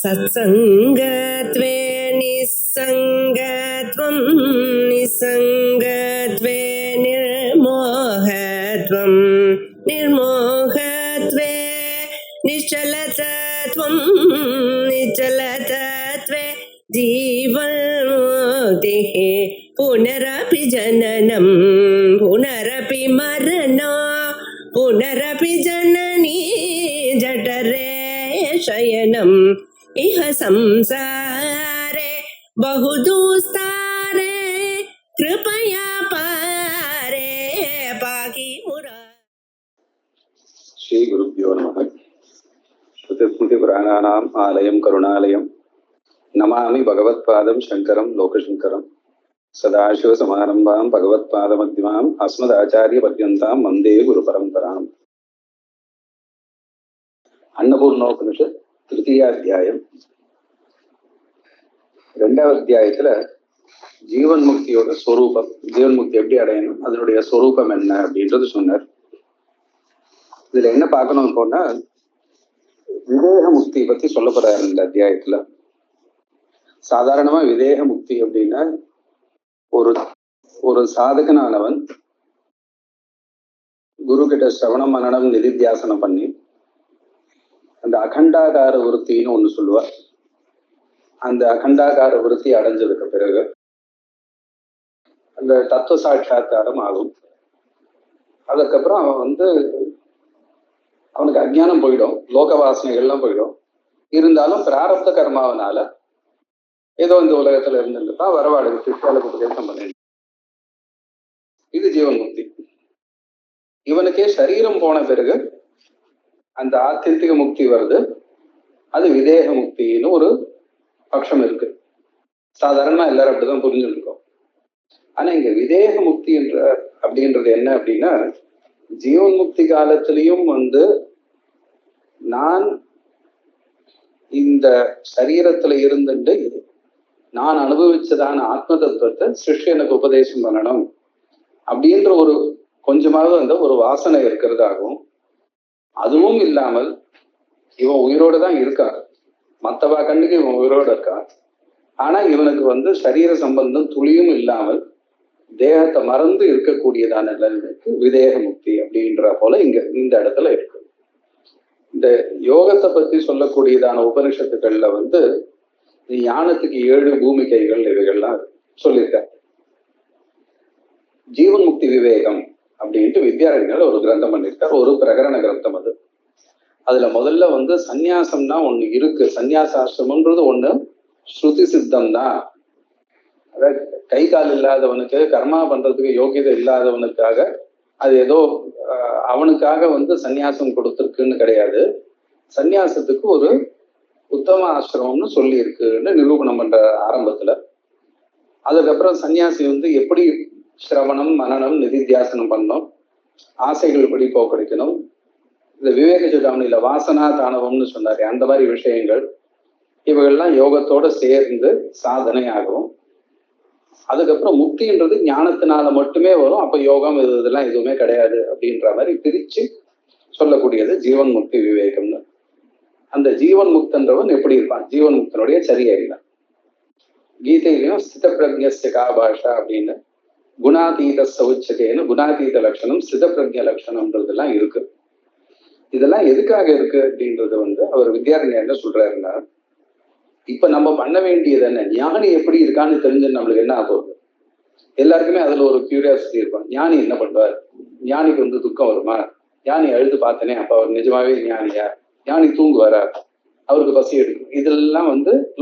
सत्सङ्गत्वे निस्सङ्गत्वं निस्सङ्गत्वे निर्मोहत्वं निर्मोहत्वे निश्चलतत्वं निश्चलतत्वे जीवन्मुक्तिः पुनरपि जननं पुनरपि मरणं पुनरपि जननी जठरे शयनम् इह संसारे बहुदुस्तारे कृपया पारे पाहि मुरा। श्री गुरुभ्यो नमः। श्रुतिस्मृतिपुराणानाम् आलयं करुणालयं नमामि भगवत्पादं शङ्करं लोकशङ्करं सदाशिवसमारम्भां भगवत्पादमध्यमाम् अस्मदाचार्यपर्यन्तां वन्दे गुरुपरम्पराम्। अन्नपूर्णोपनिषत् तृतीयाध्याயம் ரெண்டாவது அத்தியாயத்துல ஜீவன் முக்தியோட ஸ்வரூபம், ஜீவன் முக்தி எப்படி அடையணும், அதனுடைய ஸ்வரூபம் என்ன அப்படின்றது சொன்னார். இதுல என்ன பார்க்கணும் போனா விதேக முக்தி பத்தி சொல்லப்படுறாரு இந்த அத்தியாயத்துல. சாதாரணமா விதேக முக்தி அப்படின்னா ஒரு சாதகனானவன் குரு கிட்ட சிரவணம் மனனம் நிதித்தியாசனம் பண்ணி அந்த அகண்டாகார விருத்தின்னு ஒண்ணு சொல்லுவார். அந்த அகண்டாகார விருத்தி அடைஞ்சதுக்கு பிறகு அந்த தத்துவ சாட்சா்காரம் ஆகும். அதுக்கப்புறம் அவன் அவனுக்கு அஜ்ஞானம் போயிடும், லோக வாசனைகள்லாம் போயிடும். இருந்தாலும் பிராரப்த கர்மாவனால ஏதோ இந்த உலகத்துல இருந்துதான் வரவாளுக்கு சிஷ்யாளுக்கு உபதேசம் பண்ணிடு. இது ஜீவன் முக்தி. இவனுக்கே சரீரம் போன பிறகு அந்த ஆத்தியந்திக முக்தி வருது. அது விதேக முக்தின்னு ஒரு பட்சம் இருக்கு. சாதாரணமா எல்லாரும் அப்படிதான் புரிஞ்சுட்டு இருக்கோம். ஆனா இங்க விதேக முக்தி அப்படின்றது என்ன அப்படின்னா, ஜீவன் முக்தி காலத்திலையும் நான் இந்த சரீரத்துல இருந்துட்டு நான் அனுபவிச்சதான ஆத்ம தத்துவத்தை சிஷ்யனுக்கு உபதேசம் பண்ணணும் அப்படின்ற ஒரு கொஞ்சமாவது ஒரு வாசனை இருக்கிறதாகவும், அதுவும் இல்லாமல் இவன் உயிரோடு தான் இருக்கான், மற்றவா கண்ணுக்கு இவன் உயிரோடு இருக்கான். ஆனா இவனுக்கு சரீர சம்பந்தம் துளியும் இல்லாமல் தேகத்தை மறந்து இருக்கக்கூடியதான நிலைமைக்கு விதேக முக்தி அப்படின்ற போல இங்க இந்த இடத்துல இருக்கு. இந்த யோகத்தை பத்தி சொல்லக்கூடியதான உபனிஷத்துக்கள்ல ஞானத்துக்கு 7 பூமிகைகள் இவைகள்லாம் சொல்லியிருக்க. ஜீவன் முக்தி விவேகம் அப்படின்ட்டு வித்யாரண்யர் ஒரு கிரந்தம் பண்ணியிருக்கார், ஒரு பிரகரண கிரந்தம் அது. அதுல முதல்ல சந்நியாசம்னா ஒண்ணு இருக்கு. சந்நியாசாசிரமம்ன்றது ஒண்ணு ஸ்ருதி சித்தம் தான். அதாவது கை கால் இல்லாதவனுக்கு, கர்மா பண்றதுக்கு யோகியதை இல்லாதவனுக்காக அது ஏதோ அவனுக்காக சந்நியாசம் கொடுத்துருக்குன்னு கிடையாது. சந்நியாசத்துக்கு ஒரு உத்தம ஆசிரமம்னு சொல்லி இருக்குன்னு நிரூபணம் பண்ற ஆரம்பத்துல. அதுக்கப்புறம் சன்னியாசி எப்படி சிரவணம் மனனம் நிதித்தியாசனம் பண்ணணும், ஆசைகள் எப்படி போக்கடிக்கணும், இந்த விவேக சுதாமணியில வாசனா தானவம்னு சொன்னாரு, அந்த மாதிரி விஷயங்கள் இவைகள்லாம் யோகத்தோட சேர்ந்து சாதனை ஆகும். அதுக்கப்புறம் முக்தின்றது ஞானத்தினால மட்டுமே வரும். அப்ப யோகம் இதெல்லாம் எதுவுமே கிடையாது அப்படின்ற மாதிரி பிரிச்சு சொல்லக்கூடியது ஜீவன் முக்தி விவேகம்னு. அந்த ஜீவன் முக்தன்றவன் எப்படி இருப்பான், ஜீவன் முக்தனுடைய சரியா இல்லை. கீதையிலையும் ஸ்தித பிரஜ்ஞஸ்ய கா பாஷா அப்படின்னு குணாதீத சௌச்சதேன்னு குணாதீத லட்சணம் ஸ்தித பிரஜ்ஞ லட்சணம்ன்றதெல்லாம் இருக்கு. இதெல்லாம் எதுக்காக இருக்கு அப்படின்றது அவர் வித்யாரண்யர் என்ன சொல்றாருன்னா, இப்ப நம்ம பண்ண வேண்டியது என்ன, ஞானி எப்படி இருக்கான்னு தெரிஞ்சு நம்மளுக்கு என்ன ஆகுது. எல்லாருக்குமே அதுல ஒரு கியூரியாசிட்டி இருக்கும். ஞானி என்ன பண்றாரு, ஞானிக்கு துக்கம் வருமா, ஞானி அழுது பார்த்தனே அப்ப அவர் நிஜமாவே ஞானியா, ஞானி தூங்குவாரா, அவருக்கு பசி எடுக்கும், இதெல்லாம்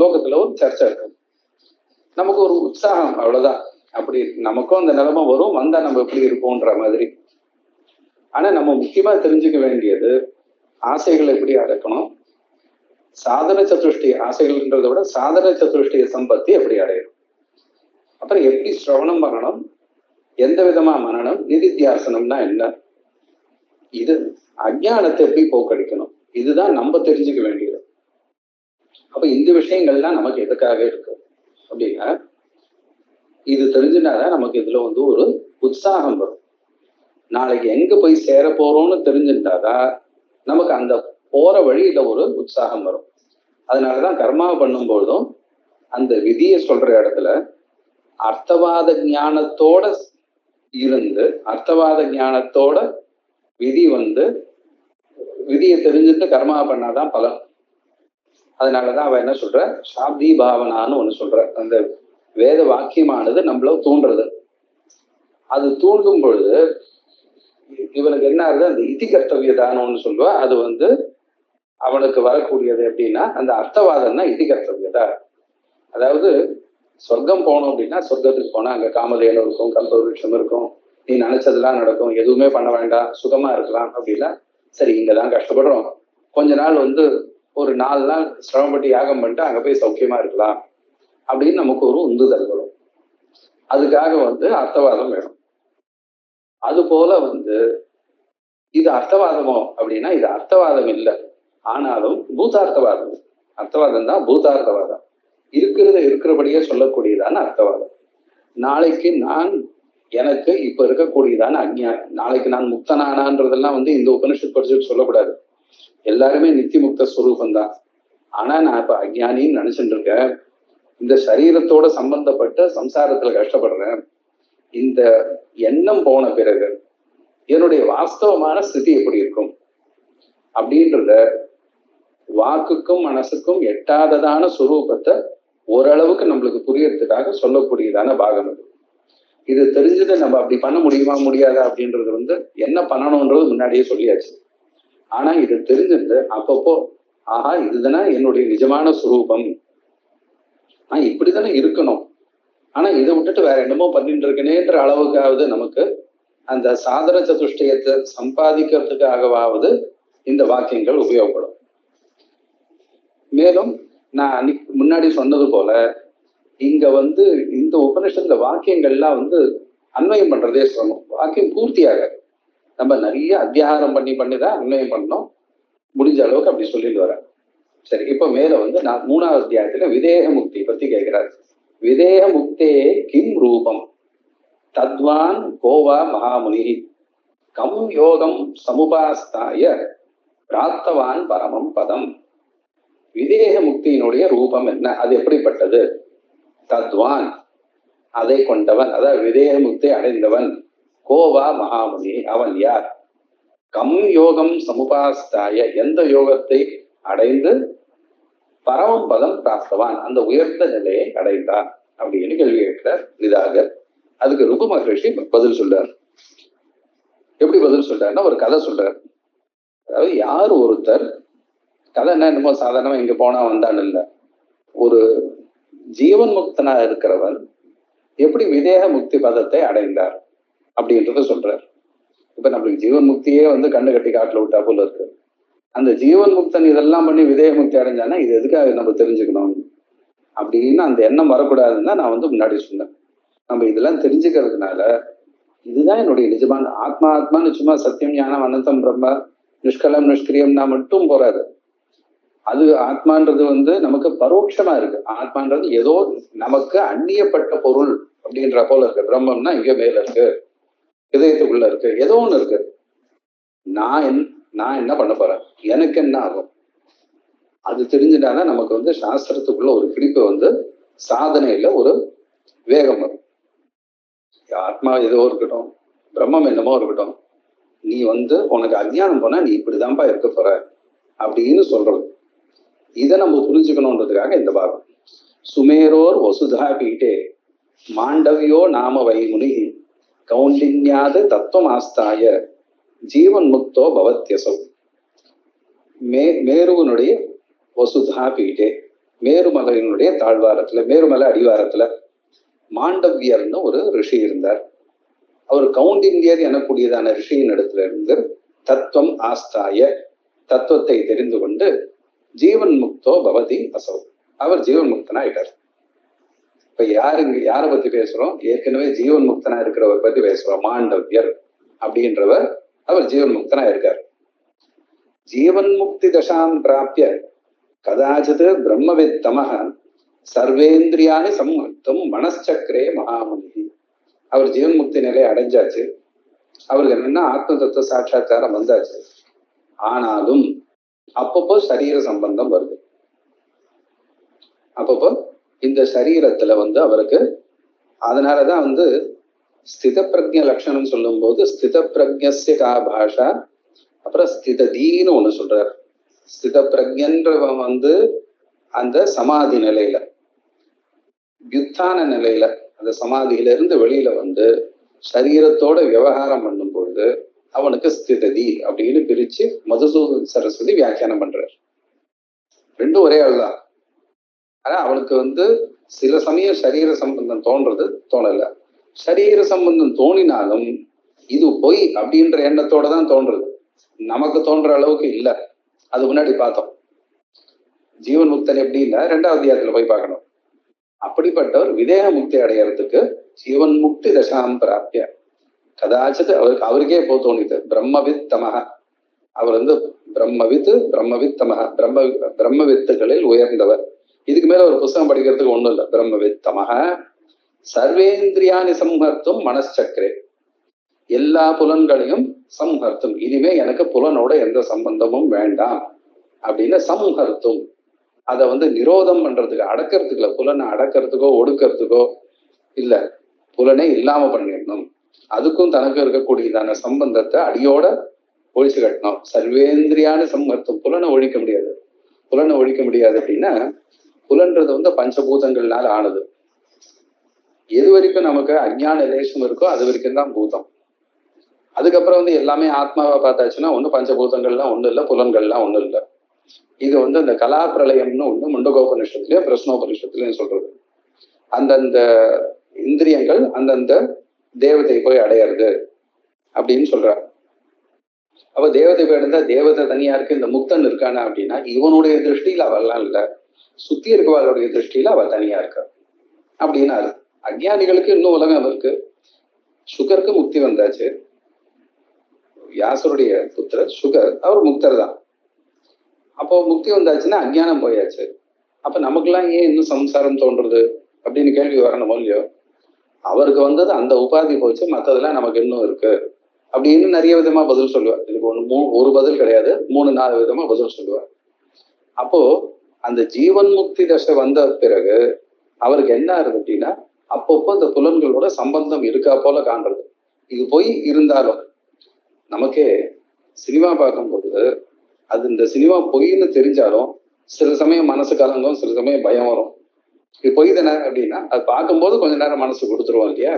லோகத்துல ஒரு சர்ச்சை இருக்கும். நமக்கு ஒரு உற்சாகம், அவ்வளவுதான். அப்படி நமக்கும் அந்த நிலைமை வரும், வந்தா நம்ம எப்படி இருப்போம்ன்ற மாதிரி. ஆனா நம்ம முக்கியமா தெரிஞ்சுக்க வேண்டியது ஆசைகளை எப்படி அடக்கணும், சாதன சதுஷ்டி, ஆசைகள்ன்றதை விட சாதன சதுஷ்டிய சம்பத்தி எப்படி அடையணும், அப்புறம் எப்படி சிரவணம் பண்ணணும், எந்த விதமா மனனம், நிதித்தியாசனம்னா என்ன, இது அஜ்ஞானத்தை எப்படி போக்கடிக்கணும், இதுதான் நம்ம தெரிஞ்சுக்க வேண்டியது. அப்ப இந்த விஷயங்கள்லாம் நமக்கு எதுக்காக இருக்கு அப்படின்னா, இது தெரிஞ்சுனாதான் நமக்கு இதுல ஒரு உற்சாகம் வரும். நாளைக்கு எங்க போய் சேர போறோம்னு தெரிஞ்சுட்டாதான் நமக்கு அந்த போற வழியில ஒரு உற்சாகம் வரும். அதனாலதான் கர்மாவை பண்ணும்பொழுதும் அந்த விதியை சொல்ற இடத்துல அர்த்தவாத ஞானத்தோட இருந்து, அர்த்தவாத ஞானத்தோட விதி விதியை தெரிஞ்சுட்டு கர்மா பண்ணாதான் பலன். அதனாலதான் அவ என்ன சொல்ற, சாப்தி பாவனான்னு ஒண்ணு சொல்ற. அந்த வேத வாக்கியமானது நம்மள தூண்டுறது. அது தூண்டும் பொழுது இவனுக்கு என்ன ஆகுது, அந்த இதி கர்த்தவியதான்னு ஒண்ணு சொல்லுவா. அது அவனுக்கு வரக்கூடியது எப்படின்னா, அந்த அர்த்தவாதம்னா இதி கர்த்தவியதா. அதாவது சொர்க்கம் போனோம் அப்படின்னா, சொர்க்கத்துக்கு போனா அங்க காமதேனு இருக்கும், கல்பவருஷம் இருக்கும், நீ நினைச்சதெல்லாம் நடக்கும், எதுவுமே பண்ண வேண்டாம், சுகமா இருக்கலாம் அப்படின்னா, சரி இங்கதான் கஷ்டப்படுறோம், கொஞ்ச நாள் ஒரு 4 நாள் சிரமப்பட்டு யாகம் பண்ணிட்டு அங்க போய் சௌக்கியமா இருக்கலாம் அப்படின்னு நமக்கு ஒரு உந்துதல் வரும். அதுக்காக அர்த்தவாதம் வேணும். அது போல இது அர்த்தவாதமோ அப்படின்னா, இது அர்த்தவாதம் இல்லை, ஆனாலும் பூதார்த்தவாதம். அர்த்தவாதம் தான் பூதார்த்தவாதம். இருக்கிறபடியே சொல்லக்கூடியதான அர்த்தவாதம். நாளைக்கு எனக்கு இப்ப இருக்கக்கூடியதான அஞ்ஞானம், நாளைக்கு நான் முக்தனானான்றதெல்லாம் இந்த உபனிஷத் படிச்சுட்டு சொல்லக்கூடாது. எல்லாருமே நித்திய முக்த ஸ்வரூபம் தான். ஆனா நான் இப்ப அஞ்ஞானின்னு நினைச்சுட்டு இருக்கேன், இந்த சரீரத்தோட சம்பந்தப்பட்ட சம்சாரத்துல கஷ்டப்படுறேன். இந்த எண்ணம் போன பிறகு என்னுடைய வாஸ்தவமான ஸ்திதி எப்படி இருக்கும் அப்படின்றத வாக்குக்கும் மனசுக்கும் எட்டாததான சுரூபத்தை ஓரளவுக்கு நம்மளுக்கு புரியறதுக்காக சொல்லக்கூடியதான பாகம் இது. இது தெரிஞ்சது நம்ம அப்படி பண்ண முடியுமா முடியாதா அப்படின்றது என்ன பண்ணணும்ன்றது முன்னாடியே சொல்லியாச்சு. ஆனா இது தெரிஞ்சது அப்பப்போ, ஆஹா இதுதானே என்னுடைய நிஜமான சுரூபம், இப்படித்தானே இருக்கணும், ஆனா இதை விட்டுட்டு வேற என்னமோ பண்ணிட்டு இருக்கேனேன்ற அளவுக்காவது நமக்கு அந்த சாதன சதுஷ்டயத்தை சம்பாதிக்கிறதுக்காகவாவது இந்த வாக்கியங்கள் உபயோகப்படும். மேலும் நான் அன்னைக்கு முன்னாடி சொன்னது போல இங்க இந்த உபனிஷத்துல வாக்கியங்கள்லாம் அன்வயம் பண்றதே சொல்லணும். வாக்கியம் பூர்த்தியாக நம்ம நிறைய அத்தியாகாரம் பண்ணிதான் அன்வயம் பண்ணணும். முடிஞ்ச அளவுக்கு அப்படி சொல்லிட்டு வரேன். சரி, இப்ப மேல நான் 3வது அத்தியாயத்துல விதேக முக்தி பத்தி கேட்கிறார். விதேக முக்தே கிம் ரூபம் தத்வான் கோவா மகாமுனி கம் யோகம் சமுபாஸ்தாய பிராப்தவான் பரமம் பதம். விதேக முக்தியினுடைய ரூபம் என்ன, அது எப்படிப்பட்டது? தத்வான், அதை கொண்டவன், அதாவது விதேக முக்தி அடைந்தவன். கோவா மகாமுனி, அவன் யார்? கம் யோகம் சமுபாஸ்தாய, எந்த யோகத்தை அடைந்து பரமம் பதம் பிராப்தவான், அந்த உயர்ந்த நிலையை அடைந்தான் அப்படின்னு கேள்வி கேட்கிறார் விதாகர். அதுக்கு ருபு மகரிஷி பதில் சொல்றார். எப்படி பதில் சொல்றாருன்னா, ஒரு கதை சொல்றார். அதாவது யார் ஒருத்தர், கதை என்னமோ சாதாரணமா இங்க போனா வந்தான்னு இல்லை, ஒரு ஜீவன் முக்தனா இருக்கிறவன் எப்படி விதேக முக்தி பதத்தை அடைந்தார் அப்படின்றத சொல்றார். இப்ப நம்மளுக்கு ஜீவன் முக்தியே கண்ணு கட்டி காட்டுல விட்டா போல இருக்கு. அந்த ஜீவன் முக்தன் இதெல்லாம் பண்ணி விதேக முக்தி அடைஞ்சானா இது எதுக்காக நம்ம தெரிஞ்சுக்கணும் அப்படின்னு அந்த எண்ணம் வரக்கூடாதுன்னு தான் நான் முன்னாடி சொன்னேன். நம்ம இதெல்லாம் தெரிஞ்சுக்கிறதுனால இதுதான் என்னுடைய நிஜமான ஆத்மான்னு சும்மா சத்தியம் ஞானம் அனந்தம் பிரம்ம நிஷ்கலம் நிஷ்கிரியம்னா மட்டும் போறாது. அது ஆத்மான்றது நமக்கு பரோட்சமா இருக்கு. ஆத்மான்றது ஏதோ நமக்கு அந்நியப்பட்ட பொருள் அப்படின்ற போல இருக்கு. பிரம்மம்னா இங்க மேல இருக்கு, இதயத்துக்குள்ள இருக்கு, ஏதோ ஒண்ணு இருக்கு. நான் என்ன பண்ண போறேன், எனக்கு என்ன ஆகும், அது தெரிஞ்சுட்டாதான் நமக்கு சாஸ்திரத்துக்குள்ள ஒரு பிடிப்பு சாதனையில ஒரு வேகம் வரும். ஆத்மா ஏதோ இருக்கட்டும், பிரம்மம் என்னமோ இருக்கட்டும், நீ உனக்கு அஞ்ஞானம் போனா நீ இப்படிதான்ப்பா இருக்க போற அப்படின்னு சொல்றது. இதை நம்ம புரிஞ்சுக்கணுன்றதுக்காக இந்த பாகம். சுமேரோர் வசுதா பீட்டே மாண்டவியோ நாம வைமுனி கௌண்டின்யாது தத்துவம் ஆஸ்தாய ஜீவன் முக்தோ பவத்யசௌ. மேருவனுடைய வசுதா பீட்டே, மேருமலையினுடைய தாழ்வாரத்துல, மேருமலை அடிவாரத்துல மாண்டவியர்னு ஒரு ரிஷி இருந்தார். அவர் கௌண்டின்யர் எனக்கூடியதான ரிஷியின் இடத்துல இருந்து தத்துவம் ஆஸ்தாய, தத்துவத்தை தெரிந்து கொண்டு ஜீவன் முக்தோ பவதி அசௌ, அவர் ஜீவன் முக்தனா ஆயிட்டார். இப்ப யாரை பத்தி பேசுறோம்? ஏற்கனவே ஜீவன் முக்தனா இருக்கிறவர் பத்தி பேசுறோம். மாண்டவியர் அப்படின்றவர் அவர் ஜீவன் முக்தனா இருக்கார். ஜீவன் முக்தி தசாம் பிராப்திய கதாச்சித் பிரம்மவித்தமஹ சர்வேந்திரியானி சம்முக்தம் மனச்சக்கரே மகாமுனி. அவர் ஜீவன் முக்தி நிலையை அடைஞ்சாச்சு. அவருக்கு என்னன்னா ஆத்ம தத்துவ சாட்சா்காரம் வந்தாச்சு. ஆனாலும் அப்பப்போ சரீர சம்பந்தம் வருது. அப்பப்போ இந்த சரீரத்துல வந்து அவருக்கு அதனாலதான் வந்து ஸ்தித பிரஜ லட்சணம் சொல்லும் போது ஸ்தித பிரஜ்ய கா பாஷா, அப்புறம் ஸ்திததீன்னு ஒண்ணு சொல்றாரு. ஸ்தித பிரஜன்றவன் வந்து அந்த சமாதி நிலையில, யுத்தான நிலையில, அந்த சமாதியில இருந்து வெளியில வந்து சரீரத்தோட விவகாரம் பண்ணும் பொழுது அவனுக்கு ஸ்திததி அப்படின்னு பிரிச்சு மதுசூதன் சரஸ்வதி வியாக்கியானம் பண்றாரு. ரெண்டும் ஒரே ஆள் தான். ஆனா அவனுக்கு வந்து சில சமயம் சரீர சம்பந்தம் தோன்றது தோணல. சரீர சம்பந்தம் தோணினாலும் இது பொய் அப்படின்ற எண்ணத்தோட தான் தோன்றது, நமக்கு தோன்ற அளவுக்கு இல்லை. அது முன்னாடி பார்த்தோம். ஜீவன் முக்தன் எப்படி இல்லை, 2வது அத்தியாயத்துல போய் பார்க்கணும். அப்படிப்பட்டவர் விதேக முக்தி அடையறதுக்கு ஜீவன் முக்தி தசாம் பிராப்திய கதாச்சித் அவருக்கே போ தோணிது. பிரம்மவித் தமக, அவர் வந்து பிரம்மவித் தமக, பிரம்மவித்துகளில் உயர்ந்தவர். இதுக்கு மேல ஒரு புத்தகம் படிக்கிறதுக்கு ஒண்ணும் இல்லை. பிரம்மவித் தமக சர்வேந்திரியானி சம்ஹர்த்தும் மனச்சக்கரே, எல்லா புலன்களையும் சம்ஹர்த்தும், இனிமே எனக்கு புலனோட எந்த சம்பந்தமும் வேண்டாம் அப்படின்னு சம்ஹர்த்தும், அதை வந்து நிரோதம் பண்றதுக்கு, அடக்கிறதுக்கு இல்லை, புலனை அடக்கிறதுக்கோ ஒடுக்கிறதுக்கோ இல்ல, புலனை இல்லாம பண்ணிடணும். அதுக்கும் தனக்கு இருக்கக்கூடியதான சம்பந்தத்தை அடியோட ஒழிச்சு கட்டணும். சர்வேந்திரியான சம்ஹர்த்தம், புலனை ஒழிக்க முடியாது. புலனை ஒழிக்க முடியாது அப்படின்னா, புலன்றது வந்து பஞ்சபூதங்கள்னால ஆனது. எது வரைக்கும் நமக்கு அஞ்ஞான லேசம் இருக்கோ அது வரைக்கும் தான் பூதம். அதுக்கப்புறம் வந்து எல்லாமே ஆத்மாவை பார்த்தாச்சுன்னா ஒண்ணு பஞ்சபூதங்கள்லாம் ஒண்ணும் இல்லை, புலன்கள்லாம் ஒண்ணும் இல்லை. இது வந்து இந்த கலா பிரளயம்னு ஒண்ணு முண்டகோபனிஷத்துலயும் பிரஸ்னோபனிஷத்துலயும் சொல்றது. அந்தந்த இந்திரியங்கள் அந்தந்த தேவதை போய் அடையிறது அப்படின்னு சொல்றாரு. அப்ப தேவதை போய் அடைந்தா தேவதை தனியா இருக்கு, இந்த முக்தன் இருக்கானா அப்படின்னா இவனுடைய திருஷ்டியில அவெல்லாம் இல்லை, சுத்தி இருக்கவர்களுடைய திருஷ்டியில அவ தனியா இருக்கா அப்படின்னா. அஞ்ஞானிகளுக்கு இன்னும் உலகம் இருக்கு. சுகருக்கு முக்தி வந்தாச்சு. வியாசருடைய புத்திரர் சுகர், அவர் முக்தர் தான். அப்போ முக்தி வந்தாச்சுன்னா அஞ்ஞானம் போயாச்சு. அப்ப நமக்கெல்லாம் ஏன் இன்னும் சம்சாரம் தோன்றுறது அப்படின்னு கேள்வி வரணும் இல்லையோ. அவருக்கு வந்தது அந்த உபாதி போச்சு, மற்றதெல்லாம் நமக்கு இன்னும் இருக்கு அப்படின்னு நிறைய விதமா பதில் சொல்லுவார். இதுக்கு ஒரு பதில் கிடையாது, 3-4 விதமா பதில் சொல்லுவார். அப்போ அந்த ஜீவன் முக்தி தசை வந்த பிறகு அவருக்கு என்ன ஆகுது அப்படின்னா, அப்பப்போ இந்த புலன்களோட சம்பந்தம் இருக்கா போல காண்றது. இது போய் இருந்தாலும் நமக்கே சினிமா பார்க்கும்போது அது இந்த சினிமா பொய்ன்னு தெரிஞ்சாலும் சில சமயம் மனசு கலங்கும், சில சமயம் பயம் வரும். இது பொய் தானே அப்படின்னா அது பார்க்கும்போது கொஞ்ச நேரம் மனசு கொடுத்துருவோம் இல்லையா.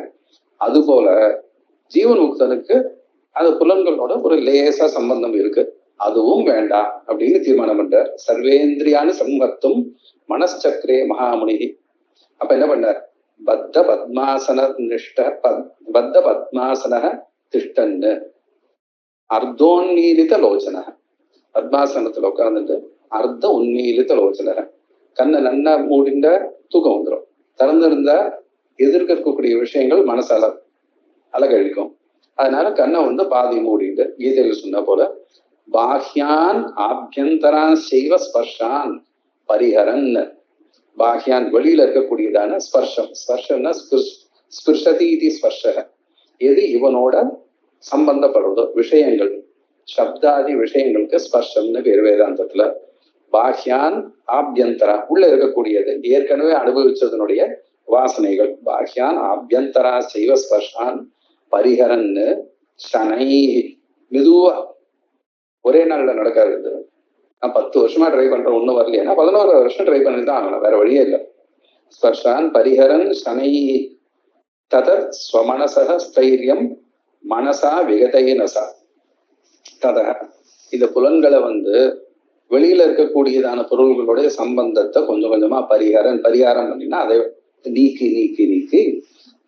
அது போல ஜீவன் முக்தனுக்கு அது புலன்களோட ஒரு லேசா சம்பந்தம் இருக்கு, அதுவும் வேண்டாம் அப்படின்னு தீர்மானம் பண்றார். சர்வேந்திரியான சம்பத்தும் மனச்சக்கரே மகாமுனி. அப்ப என்ன பண்ணார், பத்த பத்மாசன திஷ்டன்னு அர்த்தோன்மீலித லோச்சன, பத்மாசனத்துல உட்கார்ந்துட்டு அர்த்த உன்மீலித லோச்சன, கண்ணை நன்னா மூடிண்ட தூக்கம் வந்துடும், திறந்திருந்தா எதிர்க்க இருக்கக்கூடிய விஷயங்கள் மனசால அலகழிக்கும். அதனால கண்ணை வந்து பாதி மூடிட்டு கீதையில சொன்ன போல பாஹ்யான் ஆபியந்தரான் செய்வ ஸ்பர்ஷான் பரிஹரன், பாஹ்யான் வெளியில இருக்கக்கூடியதான ஸ்பர்ஷம், ஸ்பர்ஷம்னா ஸ்பிருஷதி இது ஸ்பர்ஷ, எது இவனோட சம்பந்தப்படுறதோ விஷயங்கள், சப்தாதி விஷயங்களுக்கு ஸ்பர்ஷம்னு பேர் வேதாந்தத்துல. பாஹ்யான் ஆபியந்தரா உள்ள இருக்கக்கூடியது, ஏற்கனவே அனுபவிச்சதனுடைய வாசனைகள். பாஹ்யான் ஆபியந்தரா செய்வ ஸ்பர்ஷான் பரிஹரன்னு சனை, மெதுவா ஒரே நாள்ல நடக்காது. நான் 10 வருஷமா ட்ரை பண்றேன், ஒண்ணும் வரலையா, 11 வருஷம் ட்ரை பண்ணி தான் ஆகணும், வேற வழியே இல்லை. ஸ்பர்ஷான் பரிஹரன் சனை தத ஸ்வமனசக ஸ்தைரியம் மனசா விகதையினசா தத, இந்த புலன்களை வந்து வெளியில இருக்கக்கூடியதான பொருள்களுடைய சம்பந்தத்தை கொஞ்சம் கொஞ்சமா பரிகாரம் பண்ணினா அதை நீக்கி நீக்கி நீக்கி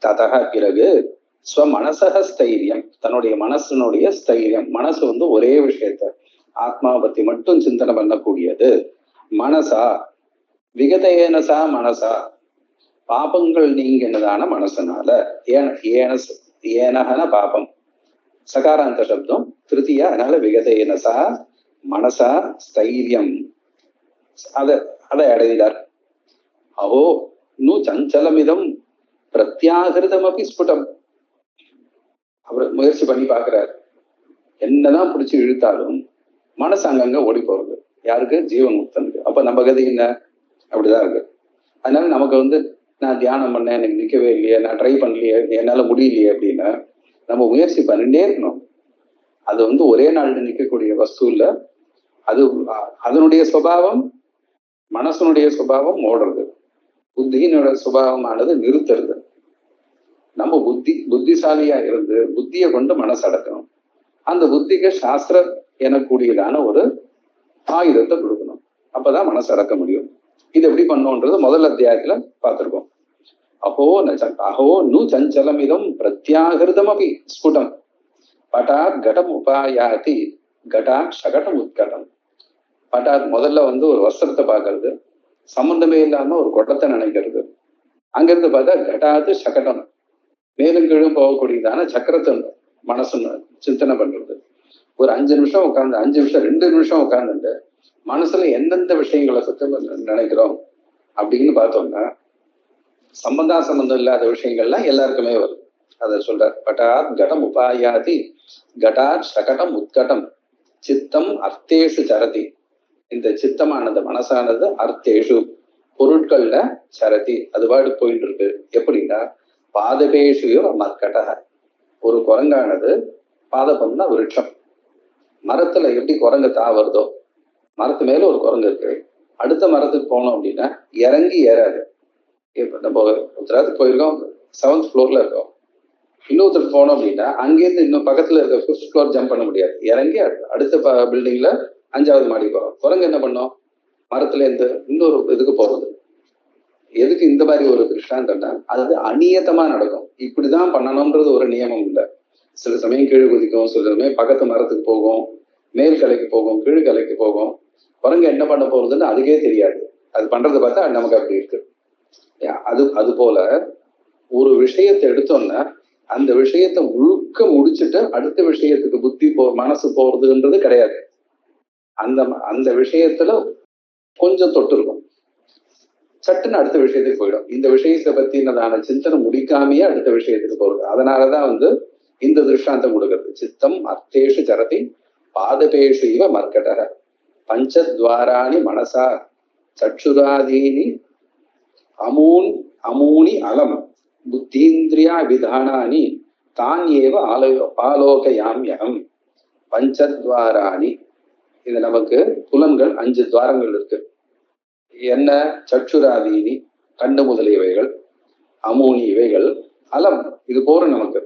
ததக பிறகு ஸ்வமனசக ஸ்தைரியம், தன்னுடைய மனசனுடைய ஸ்தைரியம், மனசு வந்து ஒரே விஷயத்த ஆத்மாவை பத்தி மட்டும் சிந்தனை பண்ணக்கூடியது. மனசா விகதையனசா மனசா, பாபங்கள் நீங்கினதான மனசனால, ஏனகன பாபம் சகாராந்த சப்தம் திருத்தியா, அதனால விகதையனசா மனசா ஸ்தைரியம் அதை அடைந்தார். அஹோ நு சஞ்சலமிதம் பிரத்யாகிருதம் அப்படி ஸ்புடம், அவர் முயற்சி பண்ணி பார்க்கிறார். என்னதான் பிடிச்சி இழுத்தாலும் மனசு அங்கங்க ஓடி போறது. யாருக்கு, ஜீவன் முக்தனுக்கு. அப்ப நம்ம கதை என்ன, அப்படிதான் இருக்கு. அதனால நமக்கு வந்து நான் தியானம் பண்ணேன், எனக்கு நிற்கவே இல்லையே, நான் ட்ரை பண்ணலையே, என்னால முடியலையே அப்படின்னா நம்ம முயற்சி பண்ணிட்டே இருக்கணும். அது வந்து ஒரே நாள்ல நிற்கக்கூடிய வஸ்து இல்ல. அது அதனுடைய சுபாவம், மனசனுடைய சுபாவம் ஓடுறது, புத்தியினோட சுபாவமானது நிறுத்துறது. நம்ம புத்திசாலியா இருந்து புத்தியை கொண்டு மனசு அடக்கணும். அந்த புத்திக்கு சாஸ்திரம் எனக்கூடியதான ஒரு ஆயுதத்தை கொடுக்கணும். அப்பதான் மனசு அடக்க முடியும். இது எப்படி பண்ணோன்றது முதல் அத்தியாயத்துல பார்த்திருக்கோம். அஹோ நு சஞ்சலமிதம் பிரத்யாகிருதம் அப்படி ஸ்புடம் பட்டாத் கடம் உபாயாதி கடாக் சகடம் உத்கடம். பட்டாத் முதல்ல வந்து ஒரு வஸ்திரத்தை பார்க்கறது, சம்பந்தமே இல்லாம ஒரு குடத்தை நினைக்கிறது. அங்கிருந்து பார்த்தா கடாது சகடம், மேலும் கீழும் போகக்கூடியதான சக்கரத்தை மனசு சிந்தனை பண்றது. ஒரு 5 நிமிஷம் உட்கார்ந்து 5 நிமிஷம் 2 நிமிஷம் உட்கார்ந்துட்டு மனசுல எந்தெந்த விஷயங்களை பத்தி நினைக்கிறோம் அப்படின்னு பார்த்தோம்னா சம்பந்தம் இல்லாத விஷயங்கள்லாம் எல்லாருக்குமே வருது. அதை சொல்றார். பட்டாத் கடம் உபாயாதி கடாத் சகடம் உத்கடம் சித்தம் அர்த்தேஷு சரதி. இந்த சித்தமானது மனசானது அர்த்தேஷு பொருட்கள்ல சரதி, அது பாடு போயிட்டு இருக்கு. எப்படின்னா பாதபேஷு மர்க்கட. ஒரு குரங்கானது பாதபம்னா விருட்சம், மரத்துல எப்படி குரங்கு தாவறதோ, மரத்து மேல ஒரு குரங்கு இருக்கு, அடுத்த மரத்துக்கு போனோம் அப்படின்னா இறங்கி ஏறாது. இப்ப நம்ம ஒருத்தராத்துக்கு போயிருக்கோம், 7th floorல இருக்கோம், இன்னொருத்தருக்கு போனோம் அப்படின்னா அங்கேருந்து இன்னும் பக்கத்துல இருக்க 5th floor ஜம்ப் பண்ண முடியாது, இறங்கி அடுத்த பில்டிங்ல 5வது மாடி போறோம். குரங்கு என்ன பண்ணோம், மரத்துல இருந்து இன்னொரு இதுக்கு போறது. எதுக்கு இந்த மாதிரி ஒரு திருஷ்டாந்தம்னா அது அநியத்தமா நடக்கும். இப்படிதான் பண்ணணும்ன்றது ஒரு நியமம் இல்லை. சில சமயம் கீழே குதிக்கும், சில சமயம் பக்கத்து மரத்துக்கு போகும், மேல் கலைக்கு போகும், கீழ் கலைக்கு போகும். குரங்கு என்ன பண்ண போறதுன்னு அதுக்கே தெரியாது. அது பண்றதை பார்த்தா நமக்கு அப்படி இருக்கு. அது போல ஒரு விஷயத்தை எடுத்தோம்னா அந்த விஷயத்தை முழுக்க முடிச்சுட்டு அடுத்த விஷயத்துக்கு மனசு போறதுன்றது கிடையாது. அந்த விஷயத்துல கொஞ்சம் தொட்டு இருக்கும், சட்டுன்னு அடுத்த விஷயத்துக்கு போயிடும். இந்த விஷயத்தை பத்தினதான சிந்தனை முடிக்காமையே அடுத்த விஷயத்துக்கு போறது. அதனாலதான் வந்து இந்த திருஷ்டாந்தம் கொடுக்கிறது. சித்தம் அர்த்தேஷு சரதி பாதபேஷு இவ மர்க்கட பஞ்சத்வாராணி மனசா சச்சுராதீனி அமூனி அலம் புத்தீந்திரியா விதானானி தான் ஏவ ஆலோகயாம்யம். பஞ்சத்வாராணி, இது நமக்கு புலன்கள் 5 துவாரங்கள் இருக்கு. என்ன? சச்சுராதீனி கண்ணு முதலியவைகள், அமூனி இவைகள், அலம் இது போறோம். நமக்கு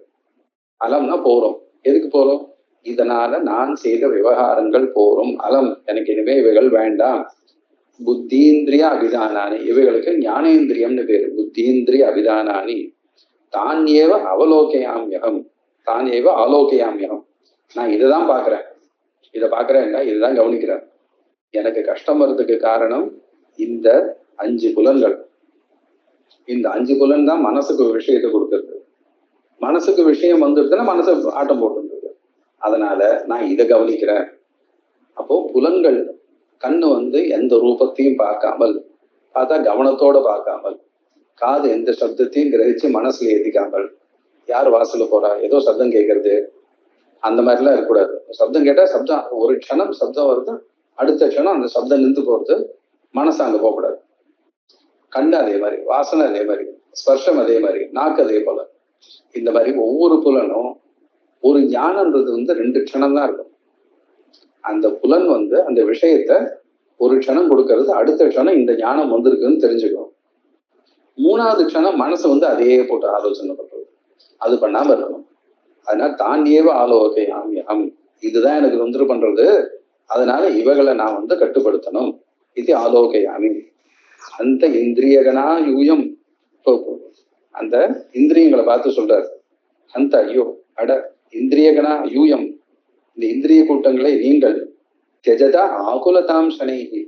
அலம்னா போறோம். எதுக்கு போறோம்? இதனால நான் செய்த விவகாரங்கள் போறோம். அலம், எனக்கு இனிமே இவைகள் வேண்டாம். புத்தீந்திரிய அபிதானானி, இவைகளுக்கு ஞானேந்திரியம்னு பேரு. புத்தீந்திரிய அபிதானானி தான் ஏவ அவலோகயாமியகம், தான் ஏவ ஆலோகயாமியகம். நான் இதைதான் பாக்குறேன், இதை பாக்குறேன்னா இதுதான் கவனிக்கிறேன். எனக்கு கஷ்டம் வர்றதுக்கு காரணம் இந்த 5 புலன்கள். இந்த 5 புலன் தான் மனசுக்கு ஒரு விஷயத்தை கொடுக்கறது. மனசுக்கு விஷயம் வந்துருதுன்னா மனசு ஆட்டம் போட்டுருந்தது. அதனால நான் இதை கவனிக்கிறேன். அப்போ புலன்கள் கண்ணு வந்து எந்த ரூபத்தையும் பார்க்காமல், பார்த்தா கவனத்தோட பார்க்காமல், காது எந்த சப்தத்தையும் கிரகிச்சு மனசுல ஏத்திக்காமல், யார் வாசல போறா, ஏதோ சப்தம் கேட்கறது, அந்த மாதிரிலாம் இருக்கக்கூடாது. சப்தம் கேட்டா சப்தம் ஒரு க்ஷணம் சப்தம் வருது, அடுத்த க்ஷணம் அந்த சப்தம் நின்று போறது, மனசு அங்க போகக்கூடாது. கண்ணு அதே மாதிரி, வாசனை அதே மாதிரி, ஸ்பர்ஷம் அதே மாதிரி, நாக்கு அதே போல. இந்த மாதிரி ஒவ்வொரு புலனும் ஒரு ஞானம்ன்றது வந்து 2 க்ஷணம் தான் இருக்கும். அந்த புலன் வந்து அந்த விஷயத்த ஒரு க்ஷணம் கொடுக்கறது, அடுத்த க்ஷணம் இந்த ஞானம் வந்திருக்குன்னு தெரிஞ்சுக்கணும். 3வது க்ஷணம் மனசு வந்து அதையே போட்டு ஆலோசனை பண்றது, அது பண்ணாம இருக்கணும். அதனால தான் ஏவ ஆலோகயாமியம், இதுதான் எனக்கு தொந்தரவு பண்றது, அதனால இவைகளை நான் வந்து கட்டுப்படுத்தணும். இது ஆலோகயாமி. அந்த இந்திரியகனா யூயம், அந்த இந்திரியங்களை பார்த்து சொல்றாரு. அந்த ஐயோ அட இந்திரியகனா யூயம், இந்த இந்திரிய கூட்டங்களை நீங்கள் தெஜதா ஆகுலதாம் சனைகி,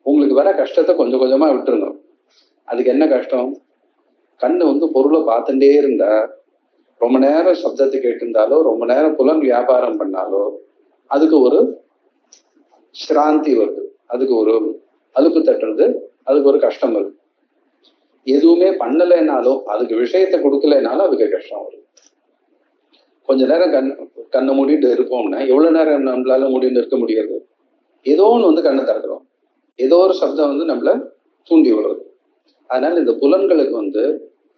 உங்களுக்கு வர கஷ்டத்தை கொஞ்சம் கொஞ்சமா விட்டுருங்க. அதுக்கு என்ன கஷ்டம்? கண்ணு வந்து பொருளை பார்த்துட்டே இருந்தா, ரொம்ப நேரம் சப்தத்தை கேட்டிருந்தாலோ, ரொம்ப நேரம் புலன் வியாபாரம் பண்ணாலோ அதுக்கு ஒரு சிராந்தி வருது, அதுக்கு ஒரு அலுப்பு தட்டுறது, அதுக்கு ஒரு கஷ்டம் வருது. எதுவுமே பண்ணலைன்னாலும், அதுக்கு விஷயத்தை கொடுக்கலைனாலும் அதுக்கு கஷ்டம் வருது. கொஞ்ச நேரம் கண்ணை மூடிட்டு இருப்போம்னா எவ்வளவு நேரம் நம்மளால மூடிட்டு இருக்க முடியாது? ஏதோ ஒன்று வந்து கண்ணை திறக்கிறோம், ஏதோ ஒரு சப்தம் வந்து நம்மள தூண்டி விடுறது. அதனால இந்த புலன்களுக்கு வந்து